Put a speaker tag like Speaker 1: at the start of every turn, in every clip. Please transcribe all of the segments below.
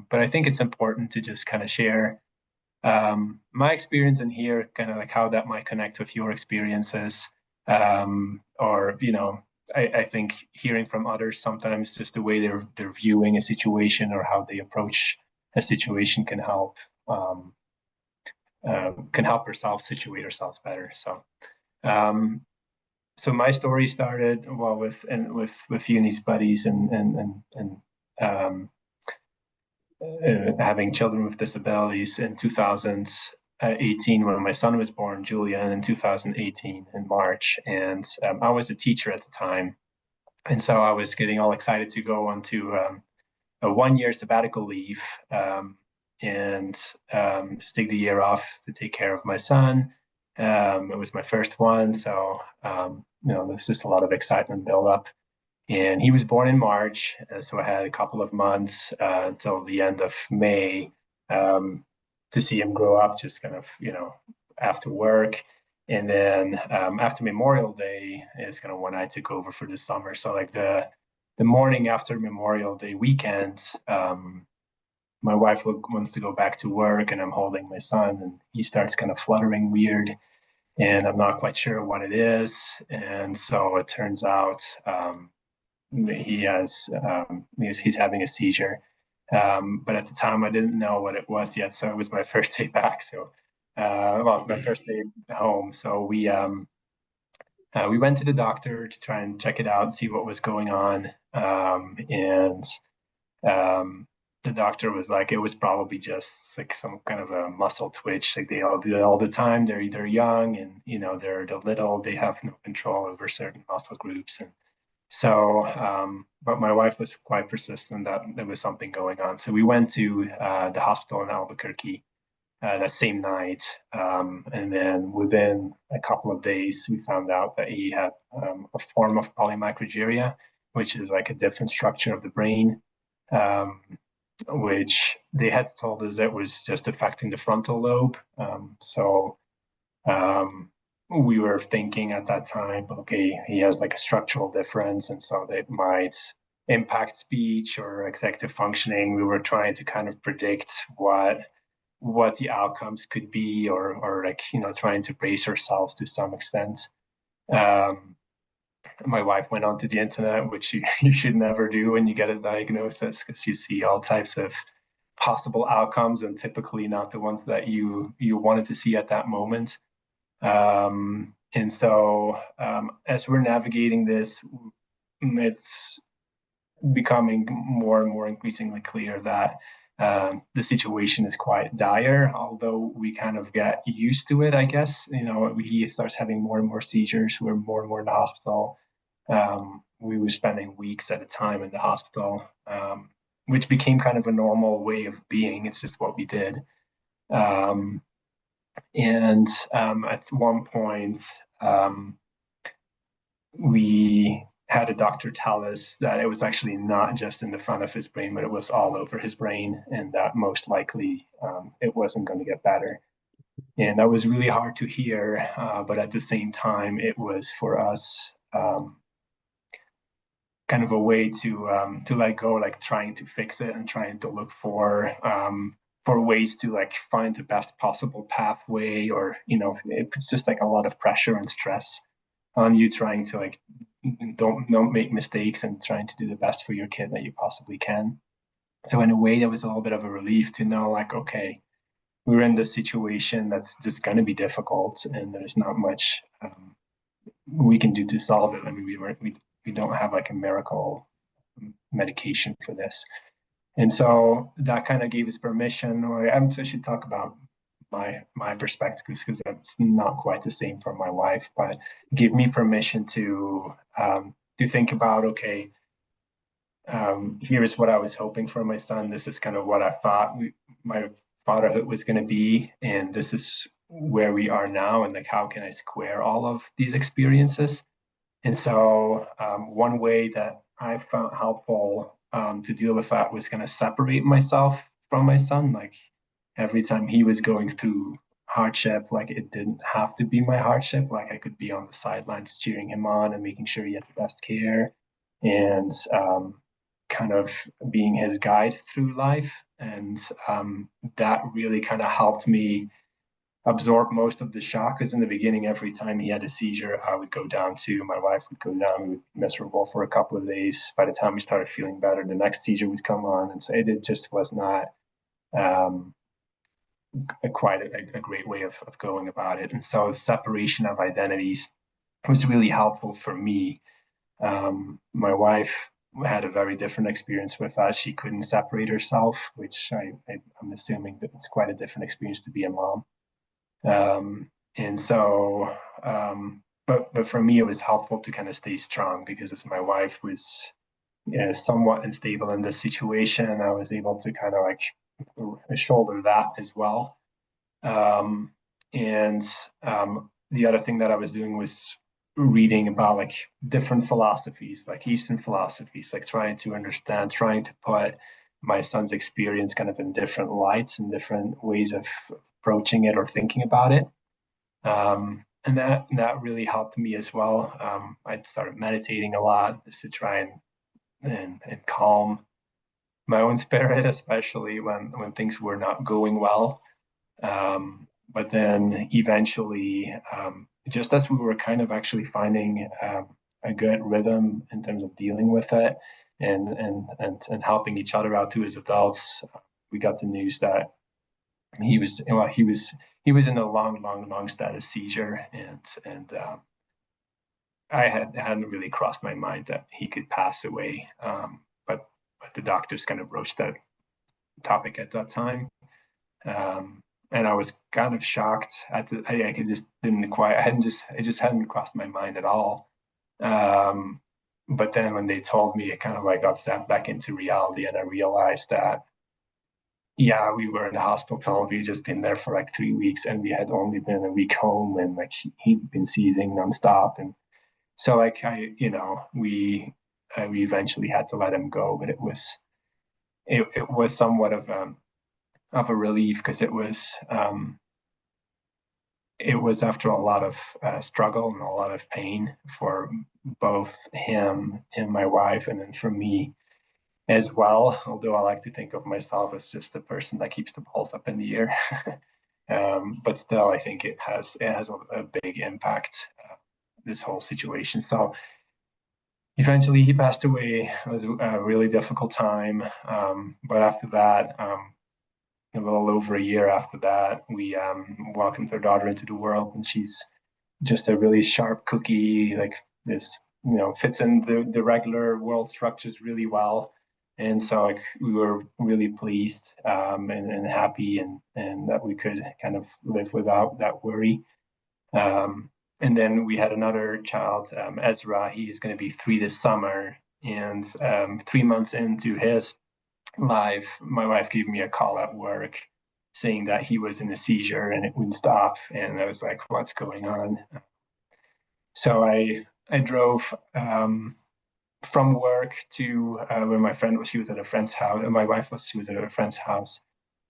Speaker 1: But I think it's important to just kind of share my experience in here, kind of like how that might connect with your experiences. Or, I think hearing from others sometimes just the way they're viewing a situation or how they approach a situation um, can help ourselves situate ourselves better. Um, so my story started well with uni's buddies and um, having children with disabilities in 2018 when my son was born, Julian, in 2018 in March. And I was a teacher at the time. And so I was getting all excited to go on to a 1 year sabbatical leave and just take the year off to take care of my son. It was my first one. So, there's just a lot of excitement build up. And he was born in March, so I had a couple of months until the end of May to see him grow up, just kind of, after work. And then after Memorial Day is kind of when I took over for the summer. So like the morning after Memorial Day weekend, my wife wants to go back to work, and I'm holding my son, and he starts kind of fluttering weird, and I'm not quite sure what it is. And so it turns out he's having a seizure. But at the time I didn't know what it was yet. So it was my first day back. So, my first day home. So we went to the doctor to try and check it out, see what was going on. And the doctor was like, it was probably just like some kind of a muscle twitch. Like they all do it all the time. They're either young and, they're little, they have no control over certain muscle groups. And so, but my wife was quite persistent that there was something going on. So we went to the hospital in Albuquerque that same night. And then within a couple of days, we found out that he had a form of polymicrogyria, which is like a different structure of the brain, which they had told us that was just affecting the frontal lobe. We were thinking at that time, okay, he has like a structural difference, and so that might impact speech or executive functioning. We were trying to kind of predict what the outcomes could be, or like, trying to brace ourselves to some extent. My wife went onto the internet, which you should never do when you get a diagnosis, because you see all types of possible outcomes and typically not the ones that you wanted to see at that moment. And so as we're navigating this, it's becoming more and more increasingly clear that the situation is quite dire, although we kind of get used to it, I guess. He starts having more and more seizures. We're more and more in the hospital. We were spending weeks at a time in the hospital, which became kind of a normal way of being. It's just what we did. And at one point, we had a doctor tell us that it was actually not just in the front of his brain, but it was all over his brain, and that most likely it wasn't going to get better. And that was really hard to hear, but at the same time, it was for us kind of a way to let go, like trying to fix it and trying to look for ways to like find the best possible pathway, or it's just like a lot of pressure and stress on you trying to like don't make mistakes and trying to do the best for your kid that you possibly can. So in a way, that was a little bit of a relief to know, like, okay, we're in this situation that's just going to be difficult, and there's not much we can do to solve it. I mean, we don't have like a miracle medication for this. And so that kind of gave us permission, or I should talk about my perspective, because that's not quite the same for my wife, but give me permission to think about, okay, here is what I was hoping for my son. This is kind of what I thought my fatherhood was going to be, and this is where we are now, and like how can I square all of these experiences. And so one way that I found helpful to deal with that was going to separate myself from my son. Like every time he was going through hardship, like it didn't have to be my hardship. Like I could be on the sidelines cheering him on and making sure he had the best care, and kind of being his guide through life. And that really kind of helped me absorb most of the shock. Because in the beginning, every time he had a seizure, I would go down too. My wife would go down. We would be miserable for a couple of days. By the time we started feeling better, the next seizure would come on, and so it just was not um, quite a great way of going about it. And so separation of identities was really helpful for me. My wife had a very different experience with that. She couldn't separate herself, which I'm assuming that it's quite a different experience to be a mom. And so, but for me, it was helpful to kind of stay strong because as my wife was somewhat unstable in this situation, I was able to kind of like shoulder that as well. And the other thing that I was doing was reading about like different philosophies, like Eastern philosophies, like trying to understand, trying to put my son's experience kind of in different lights and different ways of approaching it or thinking about it. And that really helped me as well. I started meditating a lot just to try and calm my own spirit, especially when things were not going well. But then eventually, just as we were kind of actually finding a good rhythm in terms of dealing with it and helping each other out too as adults, we got the news that he was in a long status seizure, and I hadn't really crossed my mind that he could pass away. But the doctors kind of broached that topic at that time. And I was kind of shocked at I could just didn't quite, it just hadn't crossed my mind at all. Um, but then when they told me, it kind of like got snapped back into reality, and I realized that, yeah, we were in the hospital. We'd just been there for like 3 weeks, and we had only been a week home, and like he'd been seizing nonstop. And so like we eventually had to let him go, but it was somewhat of a relief because it was after a lot of struggle and a lot of pain for both him and my wife, and then for me as well. Although I like to think of myself as just the person that keeps the balls up in the air, but still, I think it has a big impact. This whole situation. So eventually, he passed away. It was a really difficult time, but after that. A little over a year after that, we welcomed our daughter into the world, and she's just a really sharp cookie. Like this, fits in the regular world structures really well. And so, like, we were really pleased and happy, and that we could kind of live without that worry. And then we had another child, Ezra. He's going to be 3 this summer, and 3 months into his live, my wife gave me a call at work saying that he was in a seizure and it wouldn't stop. And I was like, what's going on? So I drove from work to where my friend was. She was at a friend's house. And my wife was, she was at a friend's house.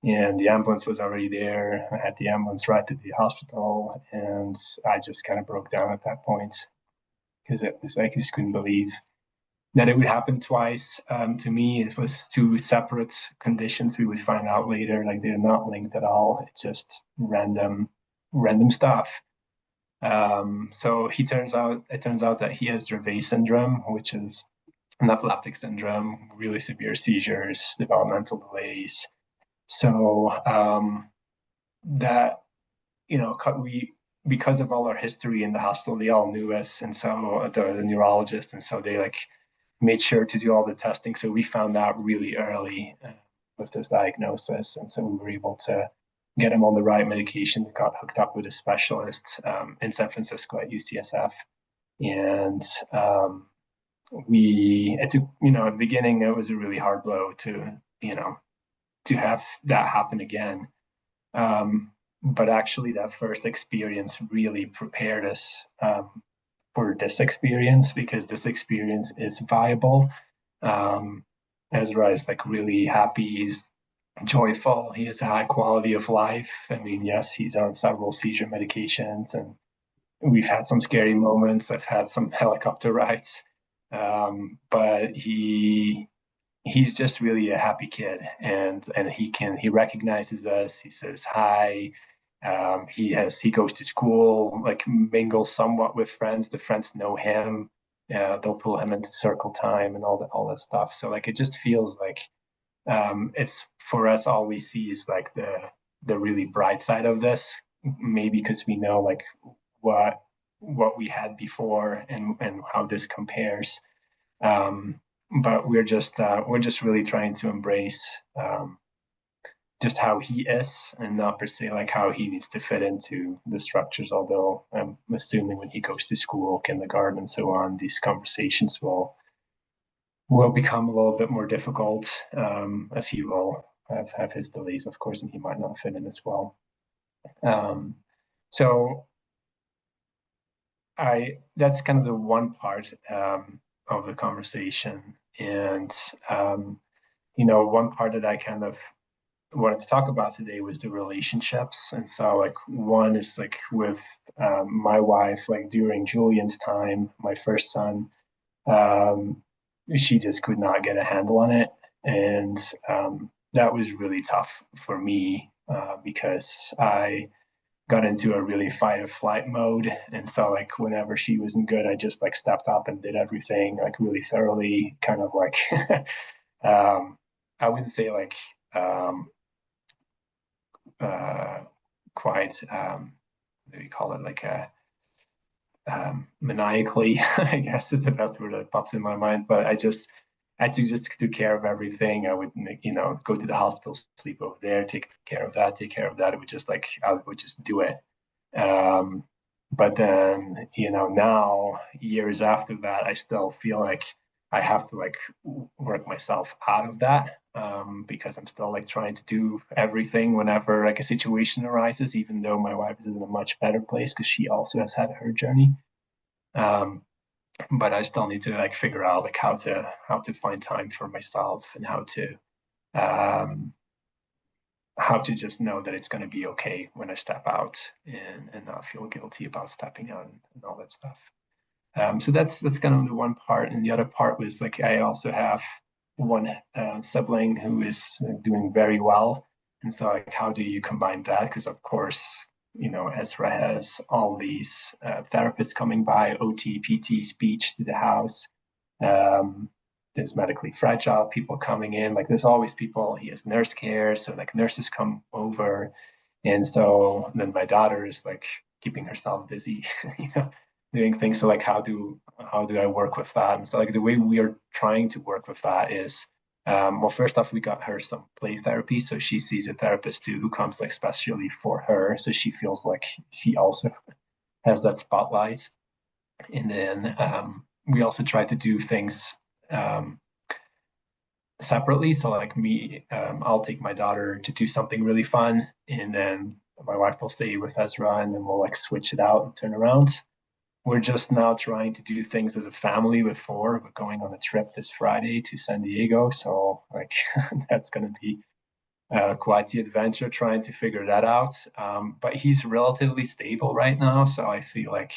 Speaker 1: And the ambulance was already there. I had the ambulance right to the hospital. And I just kind of broke down at that point because it was like I just couldn't believe that it would happen twice. To me, it was two separate conditions. We would find out later, like they're not linked at all. It's just random stuff. So it turns out that he has Dravet syndrome, which is an epileptic syndrome, really severe seizures, developmental delays. So that we because of all our history in the hospital, they all knew us, and so the neurologist, and so they like made sure to do all the testing. So we found out really early with this diagnosis. And so we were able to get him on the right medication. We got hooked up with a specialist in San Francisco at UCSF. And at the beginning, it was a really hard blow to have that happen again. But actually, that first experience really prepared us for this experience because this experience is viable. Ezra is like really happy. He's joyful. He has a high quality of life. I mean, yes, he's on several seizure medications, and we've had some scary moments. I've had some helicopter rides, but he he's just really a happy kid, and he recognizes us. He says hi. He goes to school, like mingles somewhat with friends. The friends know him. They'll pull him into circle time and all that stuff. So like it just feels like it's for us, all we see is like the really bright side of this, maybe because we know like what what we had before and how this compares. Um, but we're just really trying to embrace just how he is and not per se like how he needs to fit into the structures. Although I'm assuming when he goes to school, kindergarten, and so on, these conversations will become a little bit more difficult, as he will have his delays, of course, and he might not fit in as well. Um, so I that's kind of the one part of the conversation, and one part that I kind of wanted to talk about today was the relationships. And so like one is like with my wife, like during Julian's time, my first son, um, she just could not get a handle on it. And that was really tough for me because I got into a really fight or flight mode. And so like whenever she wasn't good, I just like stepped up and did everything like really thoroughly, kind of like I wouldn't say like um, uh, quite what do you call it, like a maniacally, I guess is the best word that pops in my mind. But I had to just do care of everything. I would, go to the hospital, sleep over there, take care of that, take care of that. It would just like, I would just do it. Um, but then, now years after that, I still feel like I have to like work myself out of that, because I'm still like trying to do everything whenever like a situation arises, even though my wife is in a much better place because she also has had her journey. Um, but I still need to like figure out like how to find time for myself and um, how to just know that it's going to be okay when I step out and not feel guilty about stepping out and all that stuff. So that's kind of the one part, and the other part was like I also have one sibling who is doing very well, and so like how do you combine that? Because of course, Ezra has all these therapists coming by, OT, PT, speech to the house. Um, there's medically fragile people coming in. Like there's always people. He has nurse care, so like nurses come over, and so then my daughter is like keeping herself busy, doing things. So like how do I work with that? And so like the way we are trying to work with that is well, first off, we got her some play therapy. So she sees a therapist too who comes like specially for her. So she feels like she also has that spotlight. And then we also try to do things um, separately. So like me, I'll take my daughter to do something really fun, and then my wife will stay with Ezra, and then we'll like switch it out and turn around. We're just now trying to do things as a family before. We're going on a trip this Friday to San Diego, so like that's going to be quite the adventure trying to figure that out. But he's relatively stable right now, so I feel like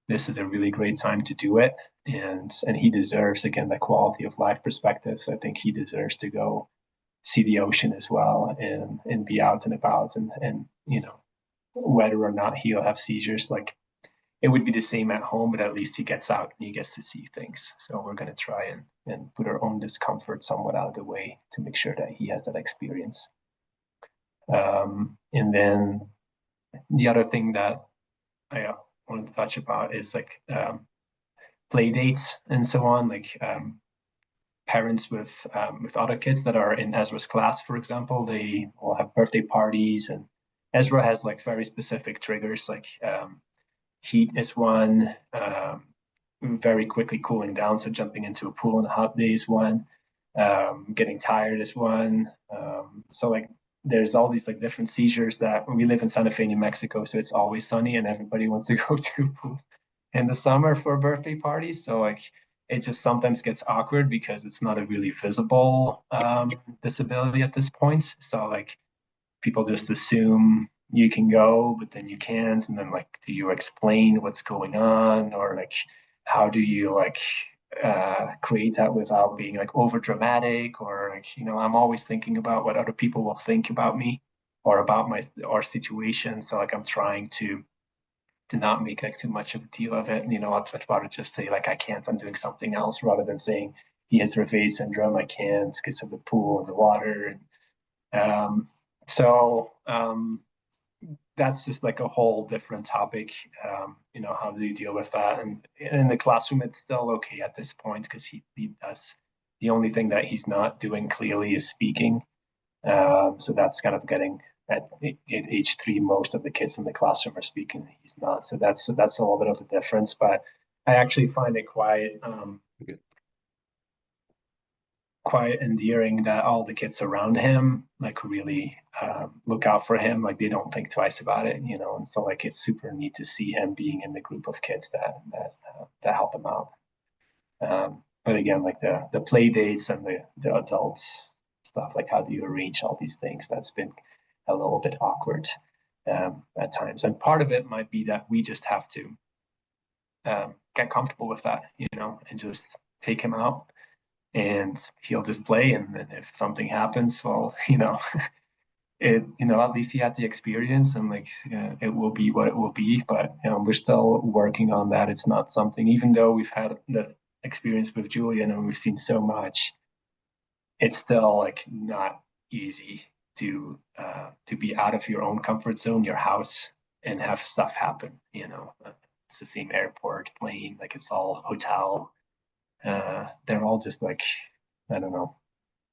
Speaker 1: this is a really great time to do it, and he deserves again the quality of life perspective. So I think he deserves to go see the ocean as well and be out and about and whether or not he'll have seizures, like it would be the same at home, but at least he gets out and he gets to see things. So we're going to try and put our own discomfort somewhat out of the way to make sure that he has that experience. And then the other thing that I wanted to touch about is like play dates and so on, like parents with other kids that are in Ezra's class, for example, they will have birthday parties, and Ezra has like very specific triggers, like heat is one, very quickly cooling down, so jumping into a pool on a hot day is one, getting tired is one. So like there's all these like different seizures. That we live in Santa Fe, New Mexico, so it's always sunny and everybody wants to go to a pool in the summer for birthday parties. So like it just sometimes gets awkward because it's not a really visible disability at this point. So like people just assume you can go, but then you can't. And then like, do you explain what's going on, or like, how do you like create that without being like over dramatic, or like, I'm always thinking about what other people will think about me or about our situation. So like I'm trying to not make like too much of a deal of it. I'd rather just say like I can't, I'm doing something else, rather than saying he has Reveille syndrome, I can't because of the pool and the water. Um, so that's just like a whole different topic. How do you deal with that? And in the classroom, it's still okay at this point because he does. The only thing that he's not doing clearly is speaking. So that's kind of getting at age 3. Most of the kids in the classroom are speaking. He's not. So that's a little bit of a difference. But I actually find it quite endearing that all the kids around him like really look out for him, like they don't think twice about it, and so like it's super neat to see him being in the group of kids that help him out. But again, like the play dates and the adult stuff, like how do you arrange all these things, that's been a little bit awkward at times, and part of it might be that we just have to get comfortable with that, and just take him out and he'll just play. And then if something happens, well, at least he had the experience, and like it will be what it will be. But we're still working on that. It's not something, even though we've had the experience with Julian and we've seen so much, it's still like not easy to be out of your own comfort zone, your house, and have stuff happen. It's the same airport, plane, like it's all hotel. They're all just like, I don't know,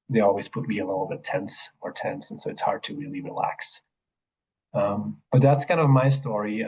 Speaker 1: they always put me a little bit tense, and so it's hard to really relax. But that's kind of my story.